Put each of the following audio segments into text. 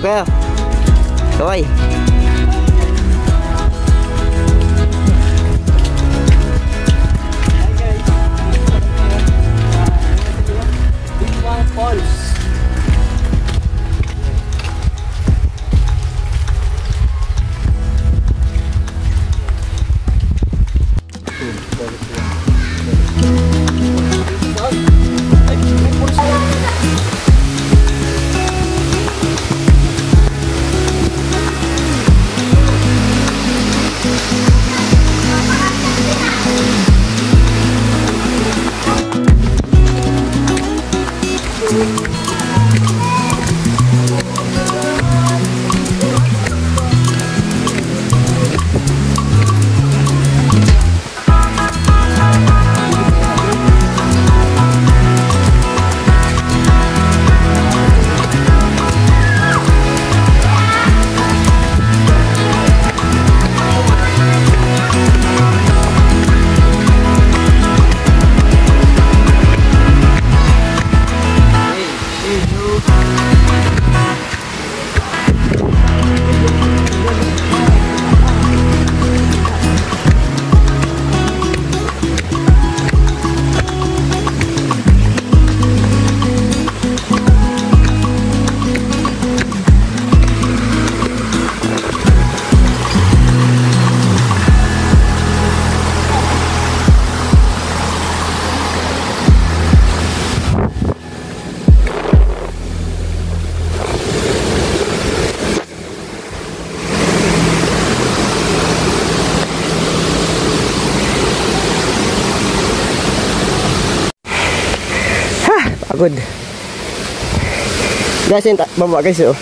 Harap kayo. Kaway. Falls. Pagod. Guys, yung baba guys oh.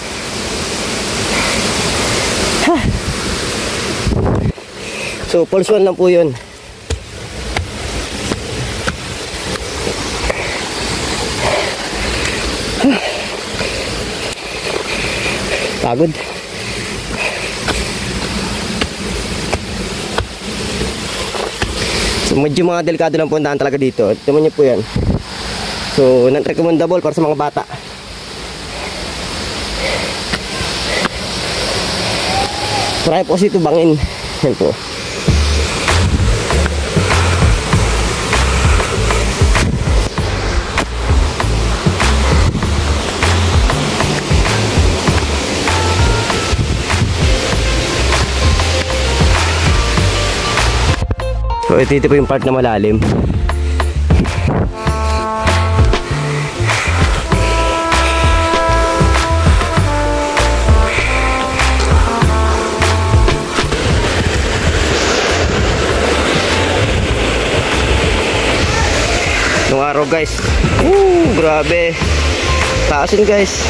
So, pulse 1 lang po yun. Pagod. So, medyo mga delikado lang puntahan talaga dito. Tignan niyo po yan. So, not recommendable para sa mga bata. Marami po kasi ito bangin. Yan po. So, ito po yung part na malalim. Nung araw guys, grabe taasin guys.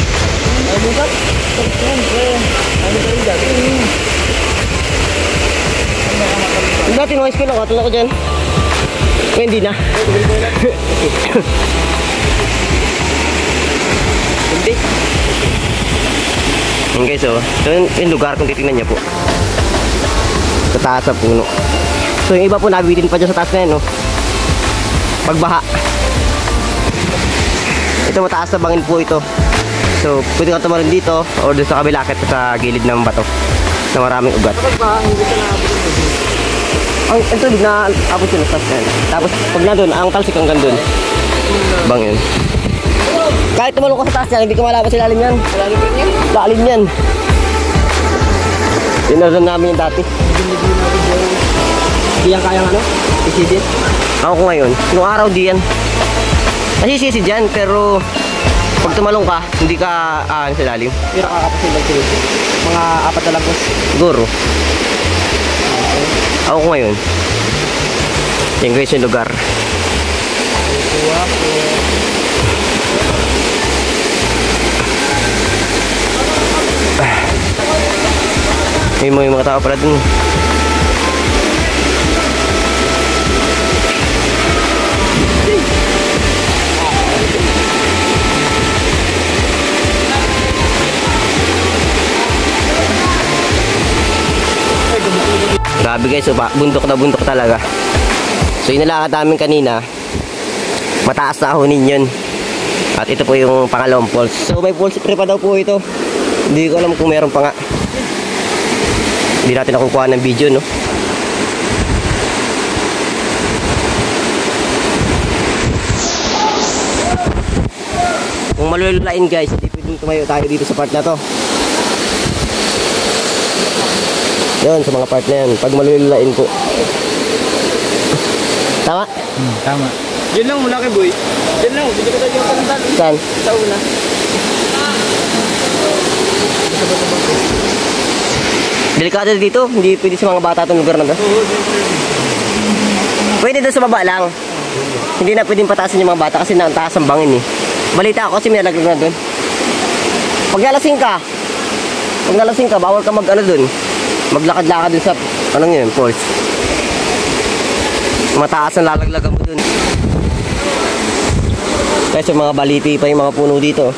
Dati nung high school ako, atala ko dyan. Hindi na. Hindi. Okay, so yung lugar kung titignan niya po, sa taas sa puno. So yung iba po nabitin pa dyan sa taas na yun, no? Pagbaha. Ito mataas na bangin po ito. So pwede ka tumalon dito o doon sa kabilakit sa gilid ng bato na maraming ugat. Ang ito na abot yun sa taas. Tapos pag na doon, ang talsik hanggang doon. Bangin. Kahit tumalon ko sa taas yan, hindi ko malaman sa lalim yan. Lalim yan. Dinardan namin yung dati. Di yan kayang ano? Isidit? Ako ko ngayon. Noong araw di yan. Nasisisi dyan, pero pag tumalong ka, hindi ka sa lalim. Pero kakapasin lang sila. Mga 4 na lang po. Siguro. Ako ko ngayon. Yan guys yung lugar. May mga tao pala dun. Grabe guys, so, bundok na bundok talaga. So inalakad namin kanina, mataas na ahonin yun. At ito po yung pangalawang falls. So may falls pre pa daw po ito. Hindi ko alam kung meron pa nga. Hindi natin nakukuha ng video, no? Kung malululain guys, hindi pwedeng tumayo tayo dito sa part na to. Yun, sa mga part na yan. Pag malululain po. Tama? Tama. Yun lang mula kay Boy. Yun lang, hindi ko tayo yung panundan. Saan? Sa una. Delikado dito. Hindi pwede sa mga bata itong lugar na to. Pwede doon sa baba lang. Hindi na pwedeng patasin yung mga bata kasi naantaas ang bangin eh. Balita ako kasi may nalaglag na doon. Pag nalasing ka, bawal ka mag-ano doon. Maglakad-lakad doon sa, anong yun, force. Mataas ang lalaglagan mo doon. Kasi mga baliti pa yung mga puno dito.